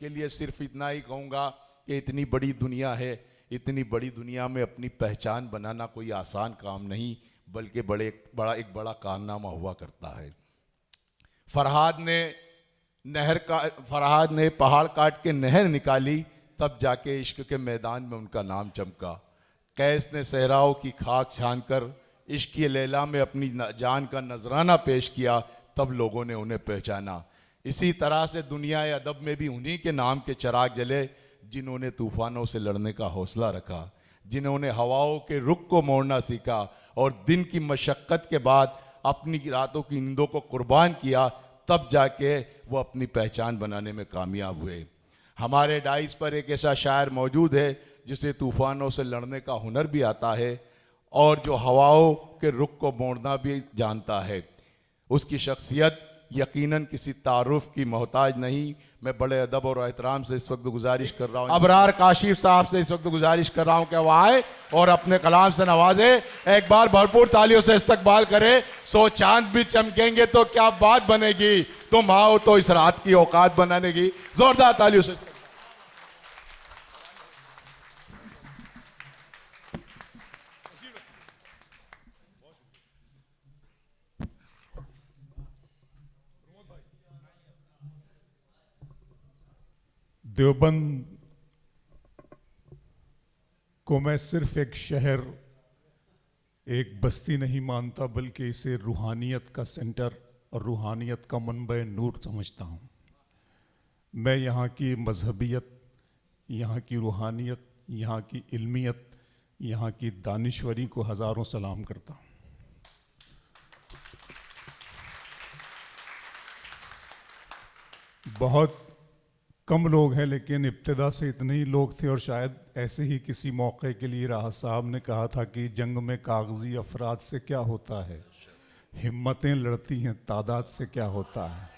उनके लिए सिर्फ इतना ही कहूँगा कि इतनी बड़ी दुनिया है, इतनी बड़ी दुनिया में अपनी पहचान बनाना कोई आसान काम नहीं, बल्कि एक बड़ा कारनामा हुआ करता है। फरहाद ने पहाड़ काट के नहर निकाली, तब जाके इश्क के मैदान में उनका नाम चमका। कैस ने सहराओं की खाक छानकर इश्क की लैला में अपनी जान का नजराना पेश किया, तब लोगों ने उन्हें पहचाना। इसी तरह से दुनिया अदब में भी उन्हीं के नाम के चिराग जले, जिन्होंने तूफानों से लड़ने का हौसला रखा, जिन्होंने हवाओं के रुख को मोड़ना सीखा और दिन की मशक्क़त के बाद अपनी रातों की नींदों को कुर्बान किया, तब जाके वो अपनी पहचान बनाने में कामयाब हुए। हमारे डाइस पर एक ऐसा शायर मौजूद है जिसे तूफानों से लड़ने का हुनर भी आता है और जो हवाओं के रुख को मोड़ना भी जानता है। उसकी शख्सियत यकीनन किसी तारुफ की मोहताज नहीं। मैं बड़े अदब और एहतराम से इस वक्त गुजारिश कर रहा हूँ, अबरार काशिफ साहब से इस वक्त गुजारिश कर रहा हूँ कि वह आए और अपने कलाम से नवाजे। एक बार भरपूर तालियों से इस्तकबाल करें। सो चांद भी चमकेंगे तो क्या बात बनेगी, तुम आओ तो इस रात की औकात बनाने की। जोरदार तालियों से। देवबंद को मैं सिर्फ एक शहर, एक बस्ती नहीं मानता, बल्कि इसे रूहानियत का सेंटर और रूहानियत का मनबे नूर समझता हूँ। मैं यहाँ की मजहबियत, यहाँ की रूहानियत, यहाँ की इल्मियत, यहाँ की दानिश्वरी को हज़ारों सलाम करता हूँ। बहुत कम लोग हैं, लेकिन इब्तिदा से इतने ही लोग थे और शायद ऐसे ही किसी मौके के लिए राहत साहब ने कहा था कि जंग में कागजी अफराद से क्या होता है, हिम्मतें लड़ती हैं तादाद से क्या होता है।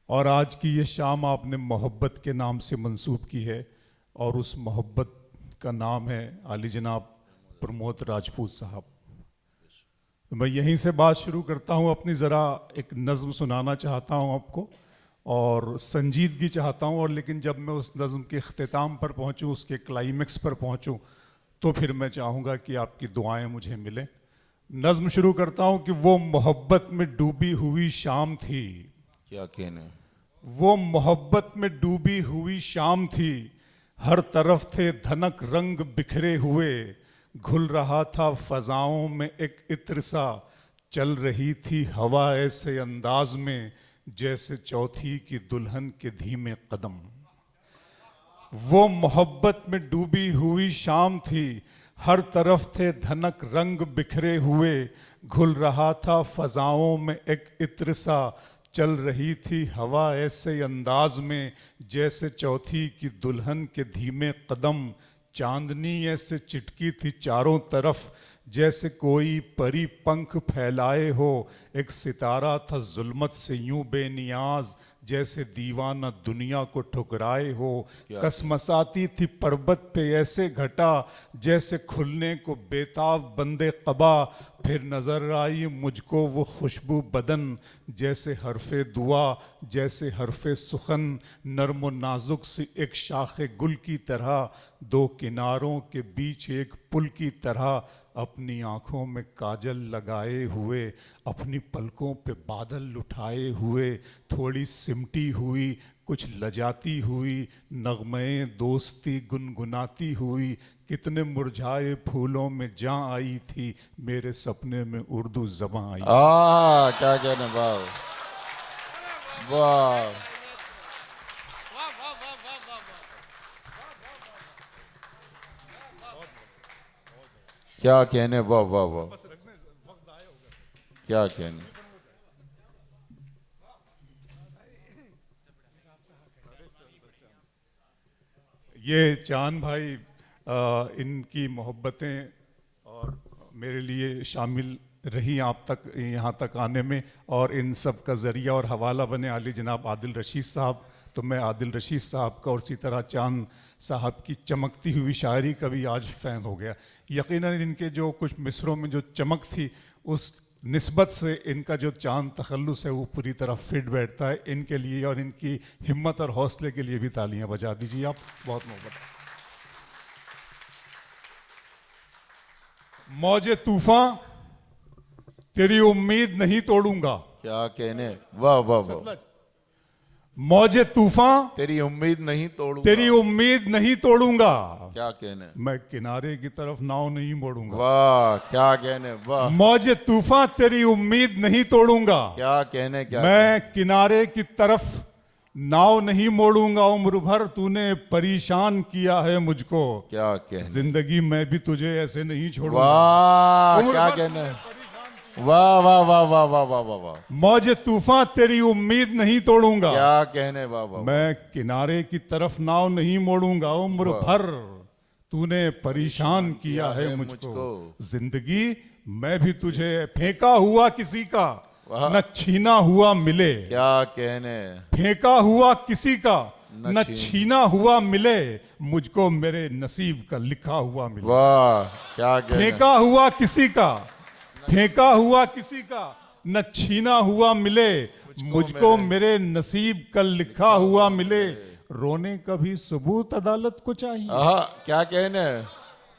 और आज की ये शाम आपने मोहब्बत के नाम से मंसूब की है और उस मोहब्बत का नाम है आली जनाब प्रमोद राजपूत साहब। तो मैं यहीं से बात शुरू करता हूँ। अपनी ज़रा एक नज़्म सुनाना चाहता हूँ आपको और संजीदगी चाहता हूँ, और लेकिन जब मैं उस नज़्म के अख्तिताम पर पहुँचूँ, उसके क्लाइमेक्स पर पहुँचूँ, तो फिर मैं चाहूँगा कि आपकी दुआएं मुझे मिलें। नज़्म शुरू करता हूँ कि वो मोहब्बत में डूबी हुई शाम थी, क्या कहने, वो मोहब्बत में डूबी हुई शाम थी, हर तरफ थे धनक रंग बिखरे हुए, घुल रहा था फजाओं में एक इत्र सा, चल रही थी हवा ऐसे अंदाज में जैसे चौथी की दुल्हन के धीमे कदम। वो मोहब्बत में डूबी हुई शाम थी, हर तरफ थे धनक रंग बिखरे हुए, घुल रहा था फजाओं में एक इत्र सा, चल रही थी हवा ऐसे अंदाज में जैसे चौथी की दुल्हन के धीमे कदम। चांदनी ऐसे चिटकी थी चारों तरफ जैसे कोई परी पंख फैलाए हो, एक सितारा था जुल्मत से यूं बेनियाज जैसे दीवाना दुनिया को ठुकराए हो। कसमसाती थी पर्वत पे ऐसे घटा जैसे खुलने को बेताब बंदे कबा, फिर नजर आई मुझको वो खुशबू बदन जैसे हरफे दुआ जैसे हरफे सुखन, नर्म व नाजुक सी एक शाखे गुल की तरह, दो किनारों के बीच एक पुल की तरह, अपनी आँखों में काजल लगाए हुए, अपनी पलकों पे बादल उठाए हुए, थोड़ी सिमटी हुई कुछ लजाती हुई, नगमे दोस्ती गुनगुनाती हुई, कितने मुरझाए फूलों में जां आई थी, मेरे सपने में उर्दू ज़बां आई। क्या कहने, वाह वाह, क्या कहने, वाह वाह वाह, क्या कहने। ये चांद भाई, इनकी मोहब्बतें और मेरे लिए शामिल रही आप तक यहाँ तक आने में, और इन सब का ज़रिया और हवाला बने आली जनाब आदिल रशीद साहब। तो मैं आदिल रशीद साहब का और इसी तरह चांद साहब की चमकती हुई शायरी का भी आज फ़ैन हो गया। यकीनन इनके जो कुछ मिसरों में जो चमक थी, उस निस्बत से इनका जो चांद तखल्लुस है वो पूरी तरह फिट बैठता है। इनके लिए और इनकी हिम्मत और हौसले के लिए भी तालियां बजा दीजिए आप। बहुत मोहब्बत। मौजे तूफान तेरी उम्मीद नहीं तोड़ूंगा। क्या कहने, वाह वाह वाह। मौजे तूफान तेरी उम्मीद नहीं तोड़ूंगा। तेरी उम्मीद नहीं तोड़ूंगा। क्या कहने, मैं किनारे की तरफ नाव नहीं मोड़ूंगा। वाह क्या कहने, वाह मौजे तूफान तेरी उम्मीद नहीं तोड़ूंगा। क्या कहने, क्या मैं किनारे की तरफ नाव नहीं मोड़ूंगा। उम्र भर तूने परेशान किया है मुझको। क्या कहने, जिंदगी मैं भी तुझे ऐसे नहीं छोड़ूंगा। वाह उम्र क्या भर कहने, वाह वाह वाह वाह वाह वाह वाह वाह। मौजे तूफान तेरी उम्मीद नहीं तोड़ूंगा। क्या कहने, वाह वाह। मैं किनारे की तरफ नाव नहीं मोड़ूंगा। उम्र भर तूने परेशान किया है मुझको। जिंदगी मैं भी तुझे फेंका हुआ किसी का न छीना हुआ मिले। क्या कहने, फेंका हुआ किसी का न छीना हुआ मिले। मुझको मेरे नसीब का लिखा हुआ मिले। वाह क्या कहने, फेंका हुआ किसी का, फेंका हुआ किसी का न छीना हुआ मिले। मुझको मेरे नसीब का लिखा हुआ मिले। रोने का भी सबूत अदालत को चाहिए। आहा, क्या कहने,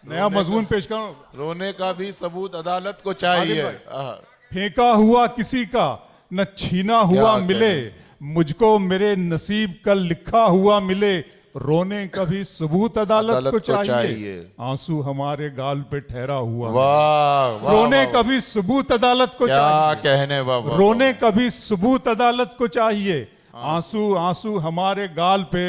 नया मजमून पेश करो। रोने का भी सबूत अदालत को चाहिए। आहा, फेंका हुआ किसी का न छीना हुआ क्या मिले। मुझको मेरे नसीब का लिखा हुआ मिले। रोने का भी सबूत अदालत को चाहिए। आंसू हमारे गाल पे ठहरा हुआ। वाह वाह। रोने का भी सबूत अदालत को क्या चाहिए। कहने, वाह वाह। रोने का भी सबूत अदालत को चाहिए। आंसू आंसू हमारे गाल पे,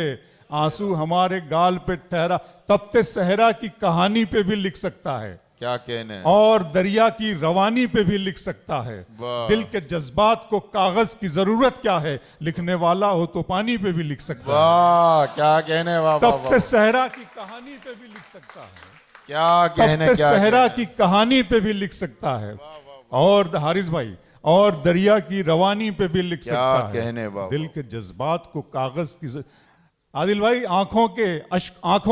आंसू हमारे गाल पे ठहरा। तपते सहरा की कहानी पे भी लिख सकता है। क्या कहने, और दरिया की रवानी पे भी लिख सकता है। वाह। दिल के जज्बात को कागज की जरूरत क्या है, लिखने वाला हो तो पानी पे भी लिख सकता है। वाह क्या कहने, वाह वाह वाह। तपते सहरा की कहानी पे भी लिख सकता है। क्या कहने, तपते क्या सहरा कहने। की कहानी पे भी लिख सकता है। और हारिस भाई, और दरिया की रवानी पे भी लिख सकता है। कहने, वाह दिल के जज्बात को कागज की आदिल भाई, आंखों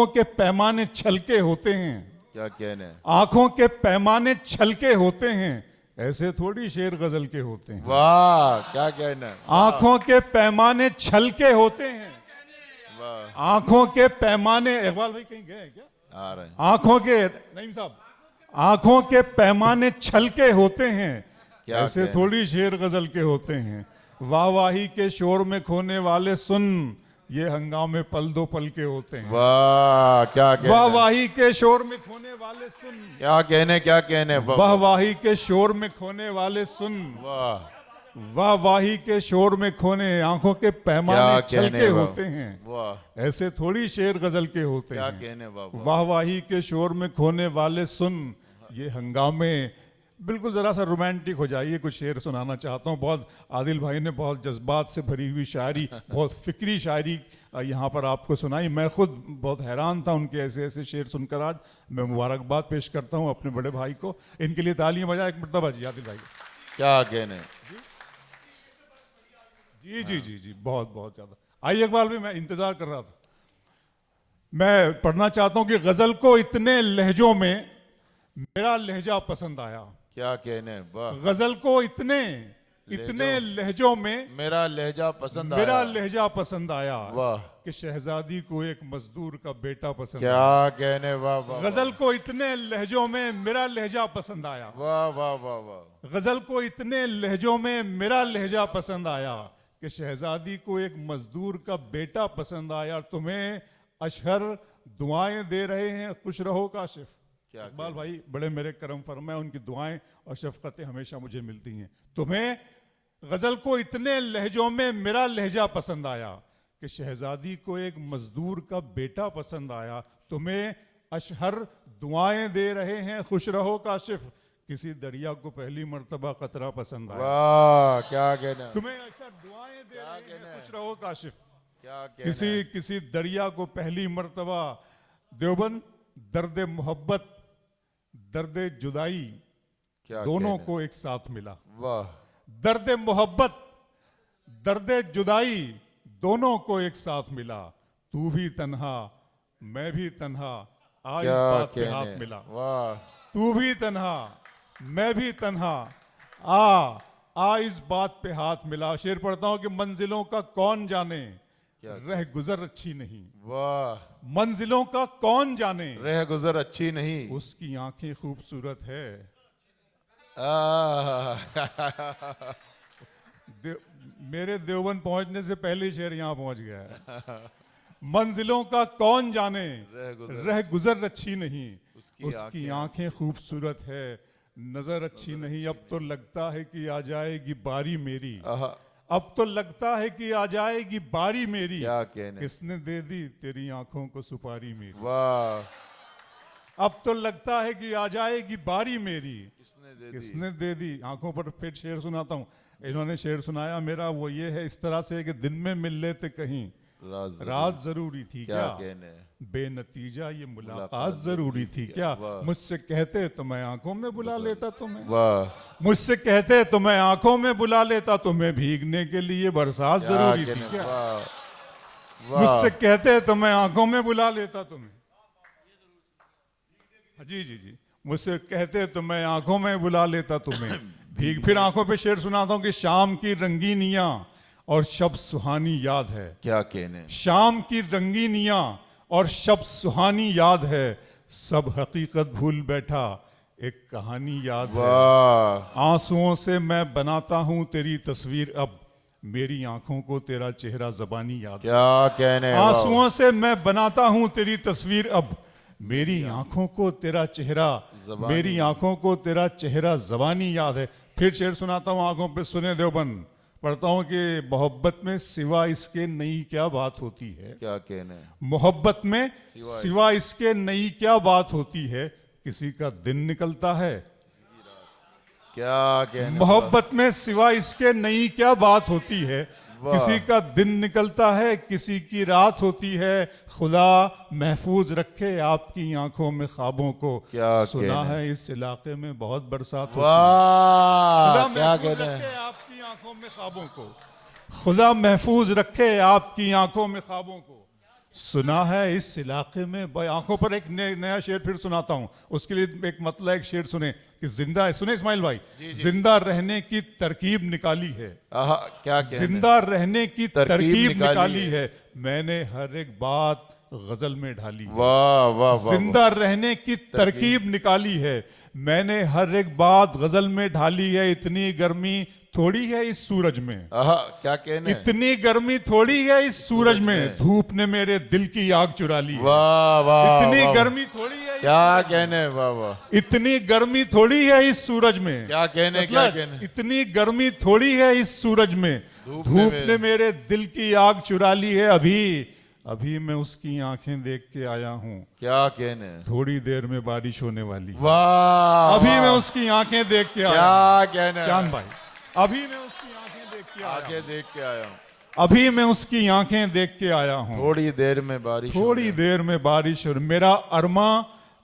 के पैमाने छलके होते हैं। क्या कहने, आंखों के पैमाने छलके होते हैं। ऐसे थोड़ी शेर गजल के होते हैं। वाह क्या कहने, आंखों के पैमाने छलके होते हैं। वाह। आंखों के पैमाने, इकबाल भाई कहीं गए क्या? आ रहे हैं। आंखों के, नहीं साहब, आंखों के पैमाने छलके होते हैं। क्या ऐसे कहने? थोड़ी शेर गजल के होते हैं। वाहवाही के शोर में खोने वाले सुन, ये हंगामे पल दो पल के होते हैं। वाह क्या कहने, वाहवाही के शोर में खोने वाले सुन, क्या कहने, क्या कहने, वाह वाहवाही के शोर में खोने वाले सुन, वाह वाहवाही के शोर में खोने। आंखों के पैमाने क्या छलके कहने, वाह। होते हैं। वाह ऐसे थोड़ी शेर गजल के होते क्या हैं। कहने, वाह वाहवाही के शोर में खोने वाले सुन, ये हंगामे। बिल्कुल जरा सा रोमांटिक हो जाइए, कुछ शेर सुनाना चाहता हूँ। बहुत आदिल भाई ने बहुत जज्बात से भरी हुई शायरी, बहुत फिक्री शायरी यहाँ पर आपको सुनाई। मैं खुद बहुत हैरान था उनके ऐसे ऐसे शेर सुनकर। आज मैं मुबारकबाद पेश करता हूँ अपने बड़े भाई को। इनके लिए तालियां बजाए एक मरतबा जी आदिल भाई। क्या कहने, जी जी जी जी, बहुत बहुत ज्यादा। आइए इकबाल भी, मैं इंतजार कर रहा था। मैं पढ़ना चाहता हूँ कि गजल को इतने लहजों में मेरा लहजा पसंद आया। क्या कहने, वाह। गजल को इतने लहजों में मेरा लहजा पसंद मेरा आया। लहजा पसंद आया। वाह कि शहजादी को एक मजदूर का बेटा पसंद आया। क्या कहने, वाह वाह। गजल को इतने लहजों में मेरा लहजा पसंद आया। वाह वाह वाह वाह। गजल को इतने लहजों में मेरा लहजा पसंद आया कि शहजादी को एक मजदूर का बेटा पसंद आया। तुम्हें अशहर दुआएं दे रहे हैं, खुश रहो काशिफ। इकबाल भाई बड़े मेरे करम फरमाए, उनकी दुआएं और शफकतें हमेशा मुझे मिलती हैं। तुम्हें गजल को इतने लहजों में मेरा लहजा पसंद आया कि शहजादी को एक मजदूर का बेटा पसंद आया। तुम्हें अशहर दुआएं दे रहे हैं, खुश रहो काशिफ। किसी दरिया को पहली मर्तबा कतरा पसंद आया। वाह क्या कहना, तुम्हें अशहर दुआएं दे रहे हैं, खुश रहो काशिफ। क्या कहना, किसी दरिया को पहली मर्तबा। देवबंद, दर्द मोहब्बत दर्द जुदाई क्या दोनों कहना? को एक साथ मिला। वाह दर्द मोहब्बत दर्द जुदाई दोनों को एक साथ मिला। तू भी तन्हा मैं भी तन्हा, आज इस क्या बात पे हाथ कहने, मिला। वाह तू भी तन्हा मैं भी तन्हा, आ इस बात पे हाथ मिला। शेर पढ़ता हूं कि मंजिलों का कौन जाने, रह गुजर अच्छी नहीं। वाह। मंजिलों का कौन जाने, रह गुजर अच्छी नहीं। उसकी आंखें खूबसूरत है। मेरे देवबंद पहुंचने से पहले ही शेर यहां पहुंच गया है। मंजिलों का कौन जाने, रह गुजर अच्छी नहीं, उसकी आंखें खूबसूरत है, नजर अच्छी नहीं। अब तो लगता है कि आ जाएगी बारी मेरी, अब तो लगता है कि आ जाएगी बारी मेरी। क्या कहने। किसने दे दी तेरी आंखों को सुपारी मेरी। वाह। अब तो लगता है कि आ जाएगी बारी मेरी, किसने दे दी आंखों पर। फिर शेर सुनाता हूं। इन्होंने शेर सुनाया मेरा वो ये है इस तरह से कि दिन में मिल लेते कहीं, रात जरूरी थी क्या, कहने। बेनतीजा ये मुलाकात जरूरी थी क्या। मुझसे कहते तो मैं आंखों में बुला लेता तुम्हें, वाह। मुझसे कहते तो मैं आंखों में बुला लेता तुम्हें, भीगने के लिए बरसात जरूरी थी क्या। मुझसे कहते तो मैं आंखों में बुला लेता तुम्हें। जी जी जी। मुझसे कहते तो मैं आंखों में बुला लेता तुम्हें, भीग। फिर आंखों पे शेर सुनाता हूं कि शाम की रंगीनियां और शब सुहानी याद है। क्या कहने। शाम की रंगीनियां और शब सुहानी याद है, सब हकीकत भूल बैठा एक कहानी याद है। आंसुओं से मैं बनाता हूं तेरी तस्वीर अब, मेरी आंखों को तेरा चेहरा ज़बानी याद है। क्या कहने। आंसुओं से मैं बनाता हूं तेरी तस्वीर अब, मेरी आंखों को तेरा चेहरा, मेरी आंखों को तेरा चेहरा ज़बानी याद है। फिर शेर सुनाता हूं आंखों पे सुने देवबंद। पढ़ता हूं कि मोहब्बत में सिवा इसके नई क्या बात होती है। क्या कहने। मोहब्बत में सिवा इसके नई क्या बात होती है, किसी का दिन निकलता है। क्या कहने। मोहब्बत में सिवा इसके नई क्या बात होती है, किसी का दिन निकलता है, किसी की रात होती है। खुदा महफूज रखे आपकी आंखों में ख्वाबों को, सुना है इस इलाके में बहुत बरसात होती है। खुदा महफूज रखे आपकी आंखों में ख्वाबों को, खुदा महफूज रखे आपकी आंखों में ख्वाबों को, सुना है इस इलाके में। आंखों पर एक नया शेर फिर सुनाता हूं। उसके लिए एक मतलब एक शेर सुने कि जिंदा है। सुने इस्माइल भाई। जिंदा रहने की तरकीब निकाली है। क्या कहने। जिंदा रहने की तरकीब निकाली है, मैंने हर एक बात गजल में ढाली है। वाह वाह। जिंदा रहने की तरकीब निकाली है, मैंने हर एक बात गजल में ढाली है। इतनी गर्मी थोड़ी है इस सूरज में, क्या कहने। इतनी गर्मी थोड़ी है इस सूरज में, धूप ने मेरे दिल की आग चुरा ली है। वाह वाह। इतनी गर्मी थोड़ी है, क्या कहने। वाह वाह। इतनी गर्मी थोड़ी है इस सूरज में। क्या कहने। क्या कहने। इतनी गर्मी थोड़ी है इस सूरज में, धूप ने मेरे दिल की आग चुरा ली है। अभी मैं उसकी आंखें देख के आया हूँ। क्या कहने। थोड़ी देर में बारिश होने वाली। वाह। अभी मैं उसकी आंखें देख के आया। क्या कहने। चांद भाई, अभी मैं उसकी आंखें देख के आया। आंखें देख के आया हूँ। अभी मैं उसकी आंखें देख के आया हूँ। थोड़ी देर में बारिश। थोड़ी देर में बारिश। और मेरा अरमा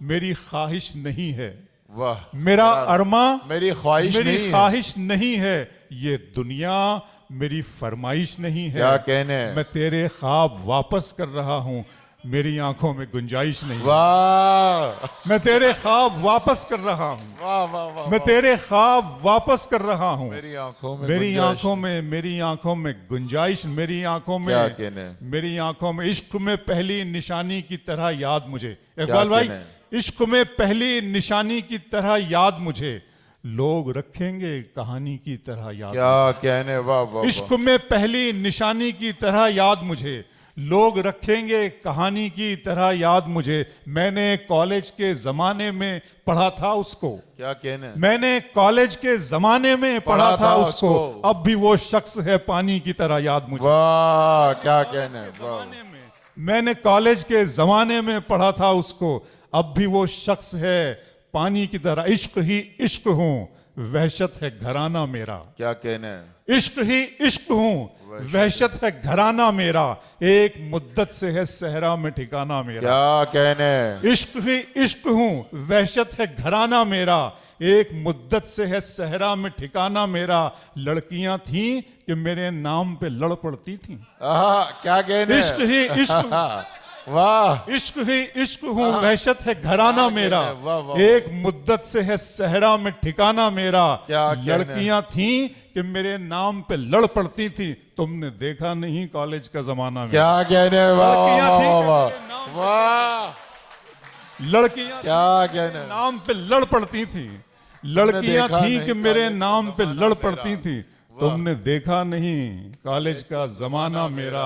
मेरी ख्वाहिश नहीं है। वाह। मेरा अरमा मेरी ख्वाहिश नहीं है, ये दुनिया मेरी फरमाइश नहीं है। क्या कहने। मैं तेरे ख्वाब वापस कर रहा हूँ, मेरी आंखों में गुंजाइश नहीं। वाह। मैं तेरे ख्वाब वापस कर रहा हूँ। वाह वाह वाह। मैं तेरे ख्वाब वापस कर रहा हूँ, मेरी आंखों में मेरी आंखों में गुंजाइश, मेरी आंखों में, क्या कहने। मेरी आंखों में इश्क में पहली निशानी की तरह याद मुझे। इकबाल भाई, इश्क में पहली निशानी की तरह याद मुझे, लोग रखेंगे कहानी की तरह याद। क्या कहने। वाह वाह। इश्क में पहली निशानी की तरह याद मुझे, लोग रखेंगे कहानी की तरह याद मुझे। मैंने कॉलेज के जमाने में पढ़ा था उसको। क्या कहने। मैंने कॉलेज के जमाने में पढ़ा था उसको, अब भी वो शख्स है पानी की तरह याद मुझे। वाह। क्या कहने। मैंने कॉलेज के जमाने में पढ़ा था उसको, अब भी वो शख्स है पानी की तरह। इश्क ही इश्क हूँ, वहशत है घराना मेरा। क्या कहने। इश्क ही इश्क हूँ, वहशत है घराना मेरा, एक मुद्दत से है सहरा में ठिकाना मेरा। क्या कहने। इश्क ही इश्क हूँ, वहशत है घराना मेरा, एक मुद्दत से है सहरा में ठिकाना मेरा। लड़कियां थीं कि मेरे नाम पे लड़ पड़ती थीं। क्या कहने। इश्क ही इश्क वाह इश्क ही इश्क हूँ, वहशत है घराना मेरा, वाह, वाह, एक मुद्दत से है सहरा में ठिकाना मेरा। क्या कहने। लड़कियां थीं कि मेरे नाम पे लड़ पड़ती थी, तुमने देखा नहीं कॉलेज का जमाना में। क्या कहने, वाह लड़कियां वाह थीं वाह कि वाह मेरे नाम वाह, लड़कियां क्या कहने, नाम पे लड़ पड़ती थी, लड़कियां देखा थीं नहीं कि मेरे कॉलेज का नाम पे जमाना लड़ मेरा। पड़ती थी, तुमने देखा नहीं कॉलेज का जमाना मेरा।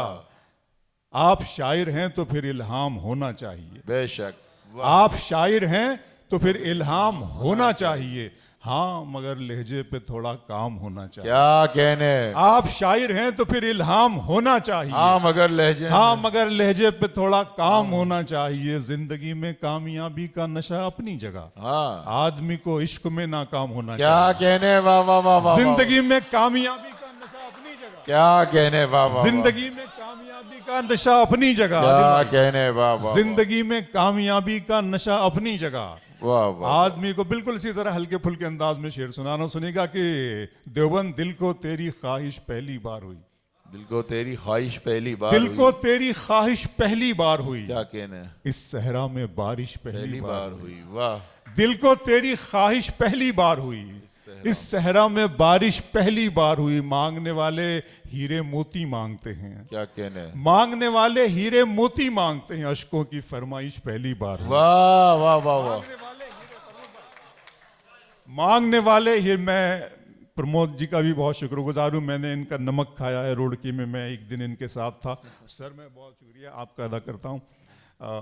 आप शायर हैं तो फिर इल्हाम होना चाहिए, बेशक, आप शायर हैं तो फिर इल्हाम होना चाहिए। हाँ मगर लहजे पे थोड़ा काम होना चाहिए। क्या कहने, आप शायर हैं तो फिर इल्हाम होना चाहिए। हाँ मगर लहजे हाँ मगर लहजे पे थोड़ा काम होना चाहिए। जिंदगी में कामयाबी का नशा अपनी जगह, हाँ, आदमी को इश्क में नाकाम होना क्या चाहिए। कहने, वाह वाह वाह वाह, जिंदगी में कामयाबी का नशा अपनी जगह, क्या कहने, वाह वाह, जिंदगी में कामयाबी का नशा अपनी जगह, क्या कहने, वाह वाह, जिंदगी में कामयाबी का नशा अपनी जगह। वाह वाह, आदमी को बिल्कुल इसी तरह हल्के फुल्के अंदाज में शेर सुनाना सुनेगा कि देवबंद दिल को तेरी ख्वाहिश पहली बार हुई, दिल को तेरी ख्वाहिश पहली बार दिल हुई। को तेरी ख्वाहिश पहली बार हुई, क्या कहने, इस सहरा में बारिश पहली पहली बार बार हुई। हुई, वाह, दिल को तेरी ख्वाहिश पहली बार हुई, इस सहरा में बारिश पहली बार हुई। मांगने वाले हीरे मोती मांगते हैं, क्या कहने, मांगने वाले हीरे मोती मांगते हैं, अशकों की फरमाइश पहली बार हुई। वाह वाह वाह वाह, मांगने वाले ये, मैं प्रमोद जी का भी बहुत शुक्रगुजार हूँ, मैंने इनका नमक खाया है रुड़की में, मैं एक दिन इनके साथ था। सर मैं बहुत शुक्रिया आपका अदा करता हूँ,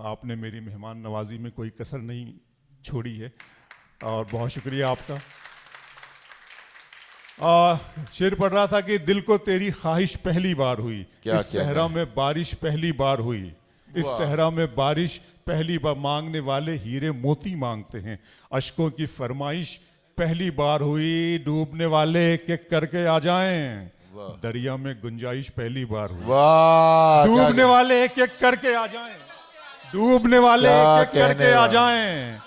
आपने मेरी मेहमान नवाजी में कोई कसर नहीं छोड़ी है और बहुत शुक्रिया आपका। शेर पढ़ रहा था कि दिल को तेरी ख्वाहिश पहली बार हुई, क्या इस सहरा में बारिश पहली बार हुई, इस सहरा में बारिश पहली बार। मांगने वाले हीरे मोती मांगते हैं, अशकों की फरमाइश पहली बार हुई। डूबने वाले एक एक करके आ जाएं, दरिया में गुंजाइश पहली बार हुई। वाह, डूबने वाले एक एक करके आ जाएं, डूबने वाले क्या एक एक करके कहने आ वाले। जाएं,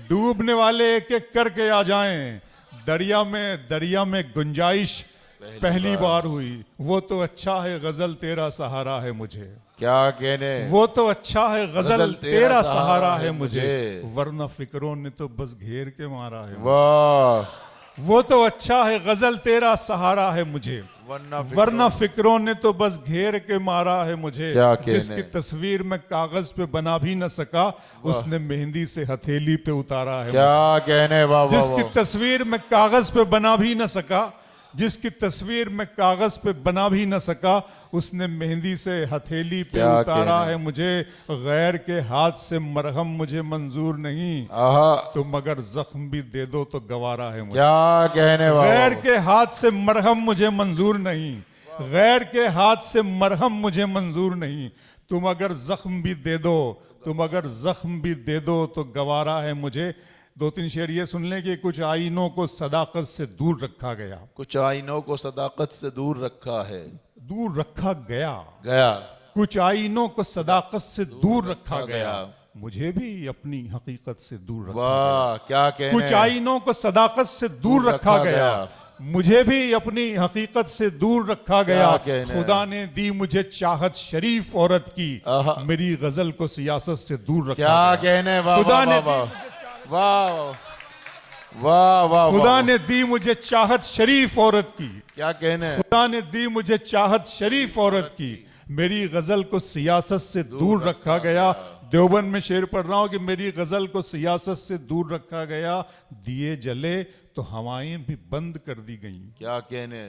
डूबने वाले एक एक करके आ जाएं, दरिया में गुंजाइश पहली बार हुई। वो तो अच्छा है गजल तेरा सहारा है मुझे, क्या कहने, वो तो अच्छा है गजल तेरा सहारा है मुझे, वरना फिक्रों ने तो बस घेर के मारा है। वाह, वो तो अच्छा है गजल तेरा सहारा है मुझे, वरना फिक्रों ने तो बस घेर के मारा है मुझे। क्या कहने। जिसकी तस्वीर मैं कागज पे बना भी न सका, उसने मेहंदी से हथेली पे उतारा है मुझे। क्या कहने, वाह वाह जिसकी वाह, तस्वीर मैं कागज पे बना भी न सका, जिसकी तस्वीर मैं कागज पे बना भी न सका, उसने मेहंदी से हथेली पे क्या उतारा कहने। है मुझे। गैर के हाथ से मरहम मुझे मंजूर नहीं, आहा, तुम अगर जख्म भी दे दो तो गवारा है मुझे। क्या कहने, वाह वाह, गैर के हाथ से मरहम मुझे मंजूर नहीं, गैर के हाथ से मरहम मुझे मंजूर नहीं, तुम अगर जख्म भी दे दो, तुम अगर जख्म भी दे दो तो गवारा है मुझे। दो तीन शेर ये सुन लें कि कुछ आईनों को सदाकत से दूर रखा गया, कुछ आईनों को सदाकत से दूर रखा है, दूर रखा गया, गया, कुछ आईनों को सदाकत से दूर रखा गया, गया। मुझे भी अपनी हकीकत से दूर रखा वाह, क्या कहने, कुछ आईनों को सदाकत से दूर रखा गया, मुझे भी अपनी हकीकत से दूर रखा गया। क्या कहने। खुदा ने दी मुझे चाहत शरीफ औरत की, आहा। मेरी गजल को सियासत से दूर रखा क्या गया। कहने, वाह खुदा वाह ने वाह वाह वाह वाह, खुदा ने दी मुझे चाहत शरीफ औरत की, क्या कहने, खुदा ने दी मुझे चाहत शरीफ औरत की, मेरी गजल को सियासत से दूर रखा गया। देवबंद में शेर पढ़ रहा हूं कि मेरी गजल को सियासत से दूर रखा गया। दिए जले तो हवाएं भी बंद कर दी गईं, क्या कहने,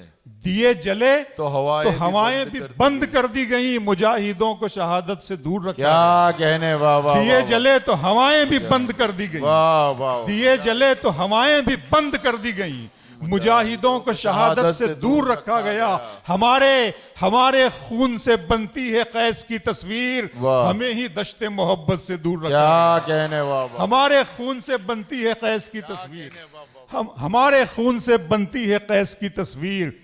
दिए जले तो हवाएं भी बंद कर दी गईं, मुजाहिदों को शहादत से दूर रखा क्या कहने, वाह वाह, गया। दिए जले तो हवाएं भी बंद कर दी गईं, वाह वाह, दिए जले तो हवाएं भी बंद कर दी गईं, मुजाहिदों को शहादत से दूर रखा गया। हमारे खून से बनती है कैस की तस्वीर, हमें ही दश्ते मोहब्बत से दूर रखा क्या कहने, वाह वाह, हमारे खून से बनती है कैस की तस्वीर, हमारे खून से बनती है कैस की तस्वीर,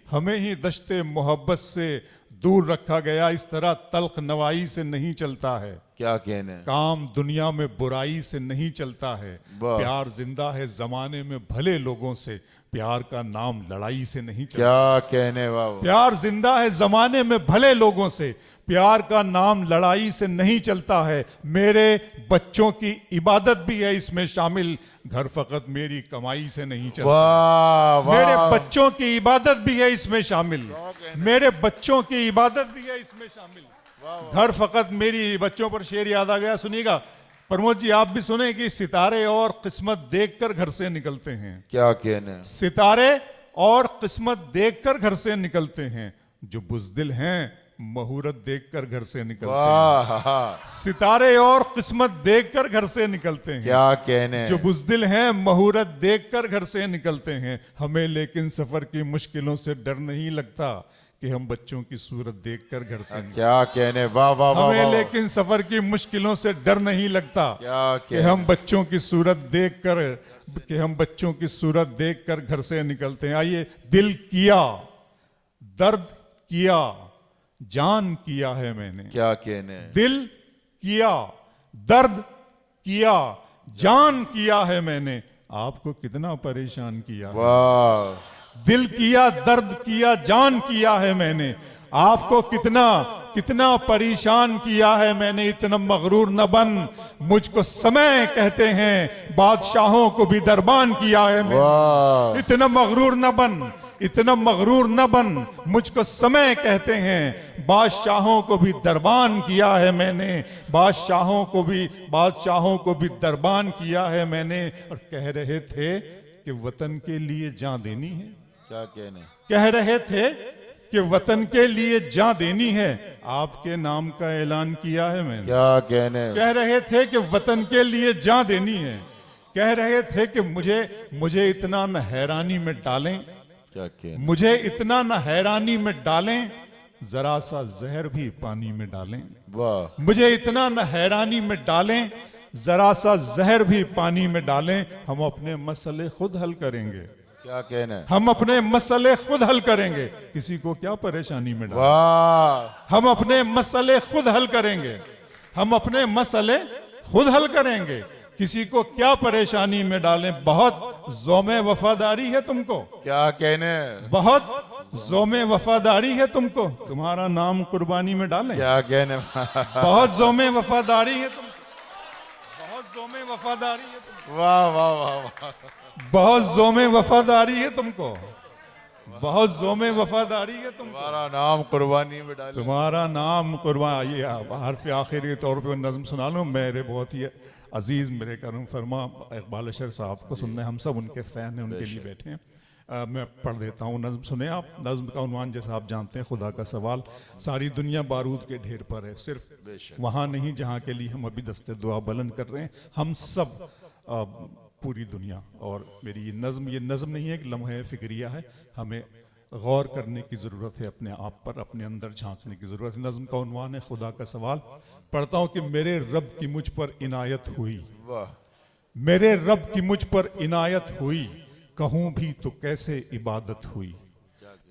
हमें ही दश्ते मोहब्बत से दूर रखा गया। इस तरह तल्ख नवाई से नहीं चलता है, क्या कहने, काम दुनिया में बुराई से नहीं चलता है, वाह। प्यार जिंदा है जमाने में भले लोगों से, प्यार का नाम लड़ाई से नहीं चलता। क्या कहने, वाह। प्यार जिंदा है जमाने में भले लोगों से, प्यार का नाम लड़ाई से नहीं चलता है। मेरे बच्चों की इबादत भी है इसमें शामिल, घर फकत मेरी कमाई से नहीं चलता। वाह मेरे वाह, बच्चों की इबादत भी है इसमें शामिल, मेरे बच्चों की इबादत भी है इसमें शामिल, घर फकत मेरी। बच्चों पर शेर याद आ गया, सुनिएगा प्रमोद जी, आप भी सुने कि सितारे और किस्मत देखकर घर से निकलते हैं। क्या कहने, सितारे और किस्मत देखकर घर से निकलते हैं, जो बुज़दिल हैं मुहूर्त देखकर घर से निकलते हैं। वाह, सितारे और किस्मत देखकर घर से निकलते हैं, क्या कहने, जो बुज़दिल हैं मुहूर्त देखकर घर से निकलते हैं। हमें लेकिन सफर की मुश्किलों से डर नहीं लगता कि हम बच्चों की सूरत देखकर घर से निकलते क्या कहने, वाह वाह वाह, हमें वाह। लेकिन सफर की मुश्किलों से डर नहीं लगता क्या कि कहने, हम बच्चों की सूरत देखकर घर से निकलते हैं। आइए, दिल किया, दर्द किया, जान किया है मैंने। क्या कहने, दिल किया, दर्द किया, जान किया है मैंने, आपको कितना परेशान किया है। वाह, दिल किया, दर्द किया, जान किया है मैंने, आपको कितना कितना परेशान किया है मैंने। इतना मगरूर न बन, मुझको समय कहते हैं, बादशाहों को भी दरबान किया है मैंने। वाह, इतना मगरूर न बन, इतना मगरूर न बन, मुझको समय कहते हैं, बादशाहों को भी दरबान किया है मैंने, बादशाहों को भी दरबान किया है मैंने। और कह रहे थे कि वतन के लिए जान देनी है, क्या कहने, कह रहे थे कि वतन के लिए जान देनी है, आपके नाम का ऐलान किया है मैंने। क्या कहने, कह रहे थे कि वतन के लिए जान देनी है, कह रहे थे कि मुझे इतना न हैरानी में डालें, क्या कहने, मुझे इतना न हैरानी में डालें, जरा सा जहर भी पानी में डालें। वाह, मुझे इतना न हैरानी में डालें, जरा सा जहर भी पानी में डालें, हम अपने मसले खुद हल करेंगे, क्या कहने, हम अपने मसले खुद हल करेंगे, किसी को क्या परेशानी में डालें। वाह, हम अपने मसले खुद हल करेंगे, हम अपने मसले खुद हल करेंगे, किसी को क्या परेशानी में डालें। बहुत ज़ौमे वफादारी है तुमको, क्या कहने, बहुत ज़ौमे वफादारी है तुमको, तुम्हारा नाम कुर्बानी में डालें। क्या कहने, बहुत ज़ौमे वफादारी है तुमको, बहुत ज़ौमे वफादारी है तुमको, वाह वाह वाह वाह, बहुत ज़ौमे वफादारी है तुमको, बहुत ज़ौमे वफादारी है तुमको, तुम्हारा नाम कुर्बानी में डाले। तुम्हारा नाम कुर्बान। ये हरफ आखिरी तौर पे नज़म सुना लूँ। मेरे बहुत ही अजीज़ मेरे करम फरमा इकबाल अशर साहब को सुनने, हम सब उनके फ़ैन हैं, उनके लिए बैठे हैं। मैं पढ़ देता हूँ, नज़म सुने आप। नज़म का उन्वान जैसा आप जानते हैं, खुदा का सवाल। सारी दुनिया बारूद के ढेर पर है, सिर्फ वहाँ नहीं जहाँ के लिए हम अभी दस्ते दुआ बुलंद कर रहे हैं, हम सब पूरी दुनिया। और मेरी ये नज़म नहीं है कि लम्हे फ़िक्रिया है, हमें गौर करने की ज़रूरत है, अपने आप पर, अपने अंदर झांकने की ज़रूरत है। नज़म का उन्वान है खुदा का सवाल। पढ़ता हूँ कि मेरे रब की मुझ पर इनायत हुई, वाह, मेरे रब की मुझ पर इनायत हुई, कहूँ भी तो कैसे इबादत हुई।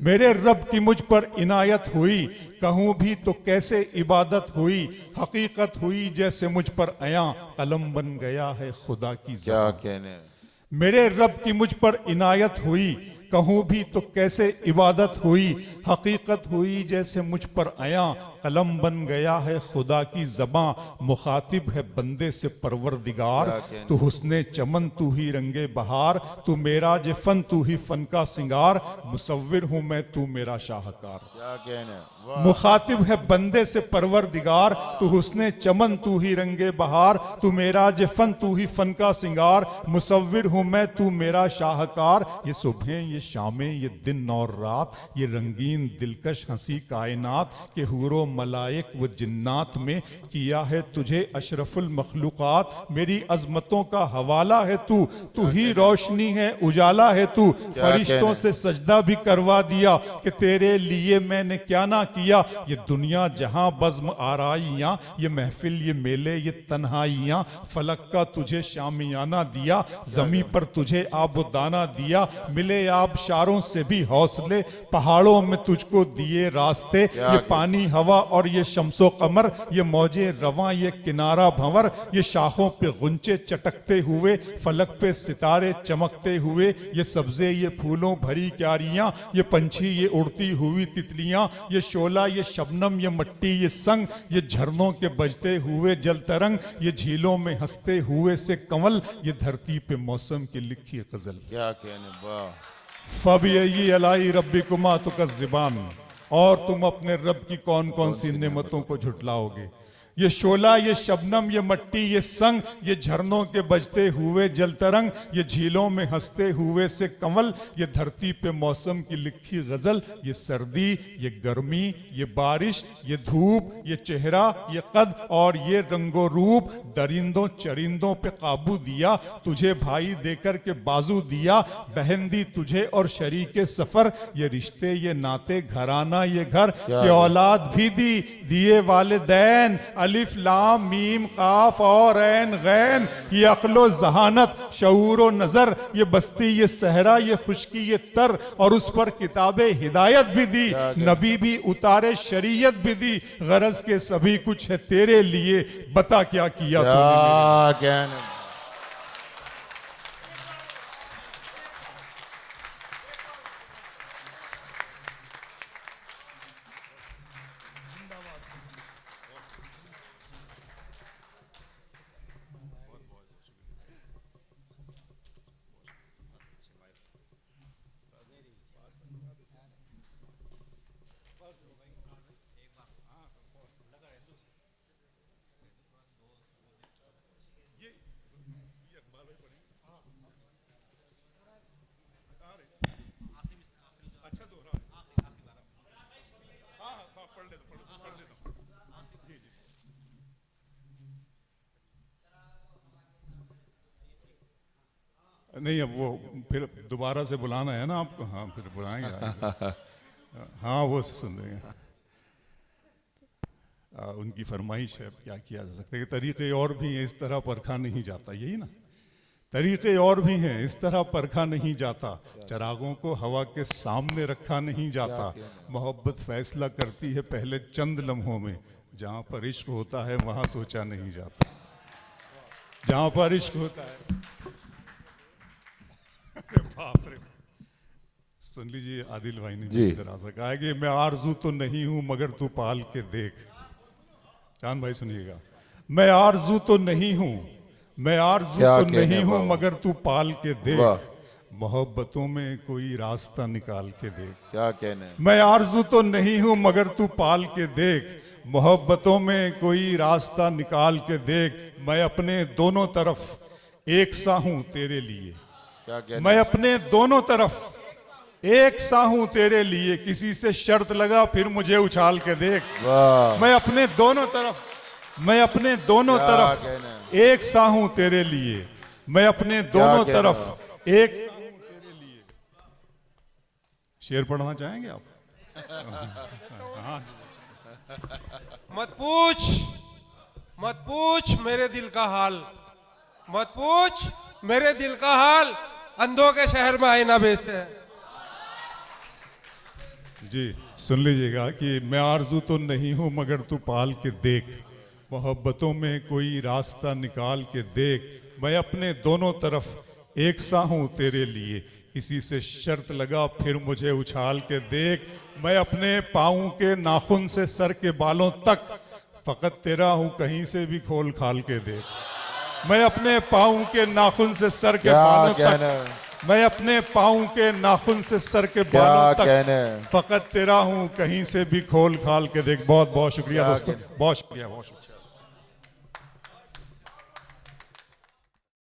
मेरे रब की मुझ पर इनायत हुई, कहूँ भी तो कैसे इबादत हुई, हकीकत हुई जैसे मुझ पर आया, कलम बन गया है खुदा की ज़बान। क्या कहने, मेरे रब की मुझ पर इनायत हुई, कहूँ भी तो कैसे इबादत हुई, हकीकत हुई जैसे मुझ पर आया, कलम बन गया है खुदा की ज़बां। मुखातिब है बंदे से परवरदिगार, तू हुस्ने चमन तू ही रंगे बहार, तू मेरा जे फन तू ही फन का सिंगार, मुसव्विर हूँ मैं तू मेरा शाहकार। क्या कहने, वाह, मुखातिब है बंदे से परवरदिगार, तू हुस्ने चमन तू ही रंगे बहार, तू मेरा जे फन तू ही फन का सिंगार, मुसव्विर हूँ मैं तू मेरा शाहकार। ये सुबह ये शामें ये दिन और रात, ये रंगीन दिलकश हंसी कायनात के हूरो मलाइक व जिन्नात में किया है तुझे अशरफुल मखलूकात। मेरी अजमतों का हवाला है तू, तू ही रोशनी है उजाला है तू। फरिश्तों से सजदा भी करवा दिया कि तेरे लिए मैंने क्या ना किया। ये दुनिया जहां बज़्म आराइयां, ये महफिल ये मेले ये तन्हाइयां, फलक का तुझे शामियाना दिया, जमी पर तुझे आबुदाना दिया। मिले आप आबशारों से भी हौसले, पहाड़ों में तुझको दिए रास्ते, ये पानी हवा और ये शम्सो कमर, ये मौजे रवां ये किनारा भंवर, ये शाखों पे गुंचे चटकते हुए, फलक पे सितारे चमकते हुए, ये सब्जे ये फूलों भरी क्यारियां, ये पंछी ये उड़ती हुई तितलियां, ये शोला ये शबनम ये मट्टी ये संग, ये झरनों के बजते हुए जल तरंग, ये झीलों में हंसते हुए से कंवल, ये धरती पे मौसम की लिखी गजल। क्या कहने, वाह। फबिय्यी अलाई रब्बिकुमा तुकज़्ज़िबान, और तुम अपने रब की कौन कौन सी नेमतों को झुटलाओगे। ये शोला ये शबनम ये मट्टी ये संग, ये झरनों के बजते हुए जल तरंग, ये झीलों में हंसते हुए से कंवल, ये धरती पे मौसम की लिखी गजल, ये सर्दी ये गर्मी ये बारिश ये धूप ये चेहरा ये कद और ये रंगो रूप, दरिंदों चरिंदों पे काबू दिया, तुझे भाई देकर के बाजू दिया, बहन दी तुझे और शरीके सफर, ये रिश्ते ये नाते घराना ये घर, ये औलाद भी दी दिए वालिदैन, अलिफ लाम मीम काफ और ऐन गैन, ये अक्लो जहानत शऊर व नजर, ये बस्ती ये सहरा ये खुशकी ये तर, और उस पर किताबे हिदायत भी दी, नबी भी उतारे शरीयत भी दी, गरज के सभी कुछ है तेरे लिए, बता क्या किया तूने। क्या नहीं, अब वो फिर दोबारा से बुलाना है ना आपको। हाँ, फिर बुलाएंगे। हाँ, वो सुन रहे हैं। उनकी फरमाइश है, क्या किया जा सकता है। तरीके और भी हैं, इस तरह परखा नहीं जाता, यही ना। तरीके और भी हैं, इस तरह परखा नहीं जाता, चिरागों को हवा के सामने रखा नहीं जाता, मोहब्बत फैसला करती है पहले चंद लम्हों में, जहाँ पर इश्क होता है वहाँ सोचा नहीं जाता, जहाँ पर इश्क होता है। बाप रे, सुन लीजिए, आदिल भाई ने जरा सा कहा है कि मैं आरजू तो नहीं हूं मगर तू पाल के देख। चांद भाई सुनिएगा, मैं आरजू तो नहीं हूं, मैं आरजू तो नहीं हूं मगर तू पाल के देख, मोहब्बतों में कोई रास्ता निकाल के देख। क्या कहने, मैं आरजू तो नहीं हूं मगर तू पाल के देख, मोहब्बतों में कोई रास्ता निकाल के देख, मैं अपने दोनों तरफ एक सा हूं तेरे लिए, मैं अपने दोनों तरफ एक सा हूं तेरे लिए, किसी से शर्त लगा फिर मुझे उछाल के देख। मैं अपने दोनों तरफ, मैं अपने दोनों तरफ एक सा हूं तेरे लिए, मैं अपने दोनों तरफ एक सा हूं तेरे लिए। शेर पढ़ना चाहेंगे आप? हाँ। मत पूछ मेरे दिल का हाल, मत पूछ मेरे दिल का हाल, अंधों के शहर में आईना बेचते हैं। जी सुन लीजिएगा कि मैं आरजू तो नहीं हूं मगर तू पाल के देख, मोहब्बतों में कोई रास्ता निकाल के देख, मैं अपने दोनों तरफ एक सा हूं तेरे लिए, किसी से शर्त लगा फिर मुझे उछाल के देख, मैं अपने पाँव के नाखून से सर के बालों तक फकत तेरा हूं, कहीं से भी खोल खाल के देख। मैं अपने पाँव के नाखून से सर के बालों तक, मैं अपने पाँव के नाखून से सर के बालों तक फकत तेरा हूं, कहीं से भी खोल खाल के देख। बहुत बहुत शुक्रिया दोस्तों, बहुत शुक्रिया, बहुत शुक्रिया।